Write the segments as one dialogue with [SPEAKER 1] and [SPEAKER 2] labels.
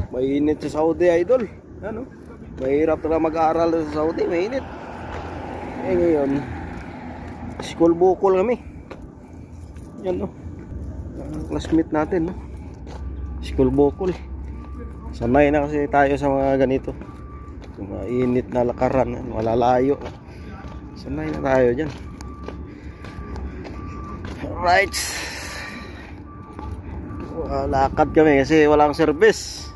[SPEAKER 1] Mainit sa Saudi, idol. Ano? Mahirap na mag-aaral sa Saudi, mainit. Eh ngayon, school bukol kami. Yan, no? Classmate natin, no? School bukol. Sanay na kasi tayo sa mga ganito. Mga init na lakaran, malalayo. Sanay na tayo dyan. Alright. Lakad kami kasi walang service.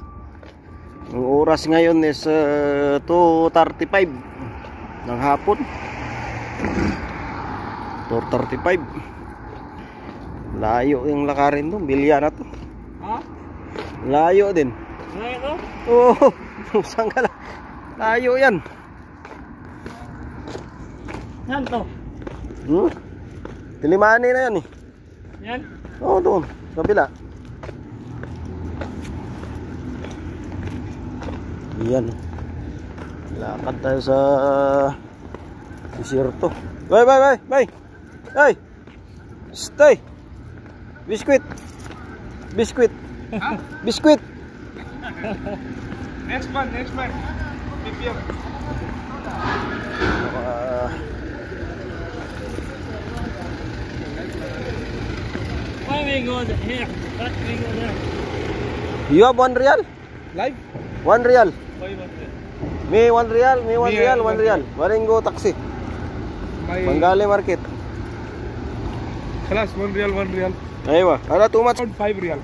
[SPEAKER 1] Ang oras ngayon is 2:35 ng hapon. 2:35. Layo yung lakarin doon, Bilya na to.
[SPEAKER 2] Ha?
[SPEAKER 1] Layo din.
[SPEAKER 2] Layo to?
[SPEAKER 1] Oo, saan ka lang? Layo yan.
[SPEAKER 2] Yan to?
[SPEAKER 1] Tilimani na yan eh.
[SPEAKER 2] Yan?
[SPEAKER 1] Oo, doon, kabila. Yan. Lakad tayo sa desierto. Bye. Hey. Stay. Biskuit.
[SPEAKER 2] Huh?
[SPEAKER 1] Biskuit.
[SPEAKER 2] Next one. PPM. Why we go here? Why we go there?
[SPEAKER 1] You have 1 real?
[SPEAKER 2] Live?
[SPEAKER 1] 1 real.
[SPEAKER 2] Why was it?
[SPEAKER 1] Me 1 real, me 1
[SPEAKER 2] Me,
[SPEAKER 1] real, 1
[SPEAKER 2] 1
[SPEAKER 1] real. Waringo taxi. Bengali market.
[SPEAKER 2] Class 1 real.
[SPEAKER 1] Aywa, ada too much.
[SPEAKER 2] 5 real.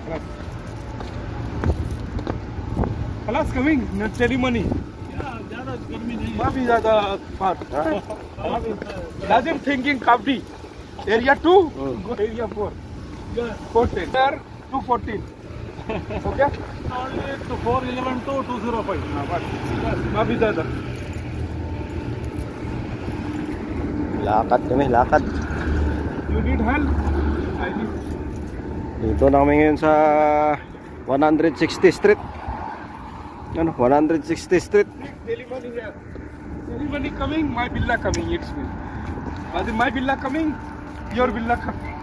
[SPEAKER 2] Class coming. Not ceremony. Yeah, ज़्यादा गर्मी नहीं. काफी ज़्यादा बात. Lazim thinking काफी. Area 2. Go area 4. 410. There 214. Okay? Only to 411 to 205. काफी ज़्यादा.
[SPEAKER 1] Lakad.
[SPEAKER 2] You need help? I need.
[SPEAKER 1] Dito na kami ngayon sa 160 Street. Ano? 160 Street.
[SPEAKER 2] Ceremony here. Ceremony coming, my villa coming. It's me. As in my villa coming, your villa coming.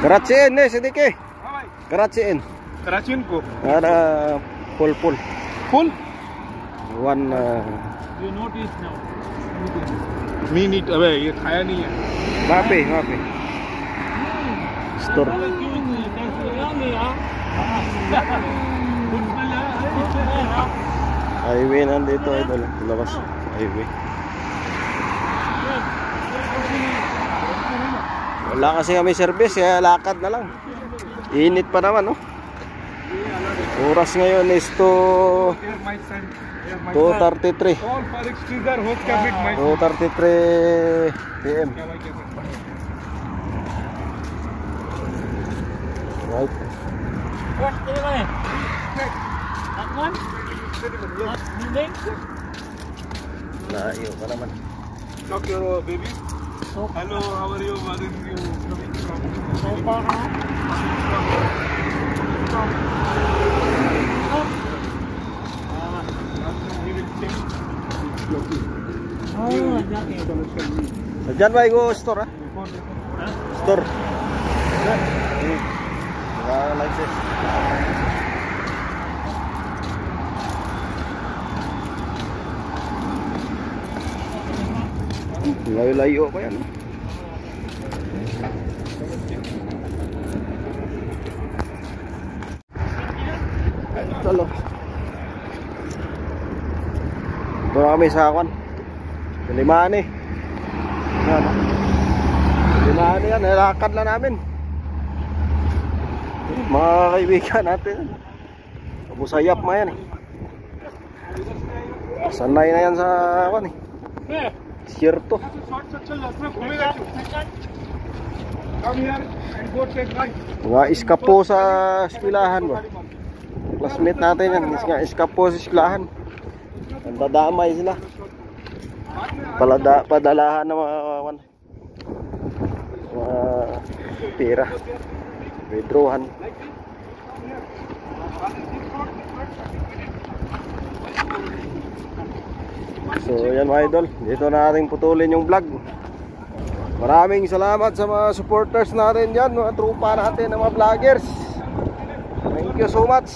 [SPEAKER 1] Karachiin eh, Siddiqui.
[SPEAKER 2] Hi.
[SPEAKER 1] Karachiin.
[SPEAKER 2] Karachi को.
[SPEAKER 1] Ada full.
[SPEAKER 2] Full?
[SPEAKER 1] One.
[SPEAKER 2] You notice now. Me need अबे ये खाया नहीं है.
[SPEAKER 1] Mapi. Store. Highway nandito, idol. Labas. Highway. Wala kasi kami service, kaya lakad na lang. Init pa naman, no? Oras ngayon is 2:33. 2:33 PM. Right. Layo pa naman.
[SPEAKER 2] Talk your baby. Hello, how are you? What is you coming from? So far,
[SPEAKER 1] Diyan ba yung store, ha? Store. Like this. Layo-layo pa yan. Ito na kami sa Akwan. Limani. Yan. Limani yan. Nilakad lang namin. Mga kaibigan natin. Abusayap ma yan eh. Sanay na yan sa Akwan eh. Sierto. Mga iskapo sa eskwelahan ba? Classmate natin yan. Iskapo sa eskwelahan. Dadamay sila. Padalahan ng mga pera. Withdrawhan. So yan mga idol, dito na natin putulin yung vlog. Maraming salamat sa mga supporters natin dyan, mga trupa natin, mga vloggers. Thank you so much.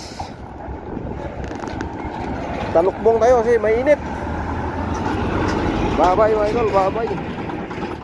[SPEAKER 1] Talukbong tayo kasi mainit. Bye bye mga idol, bye bye.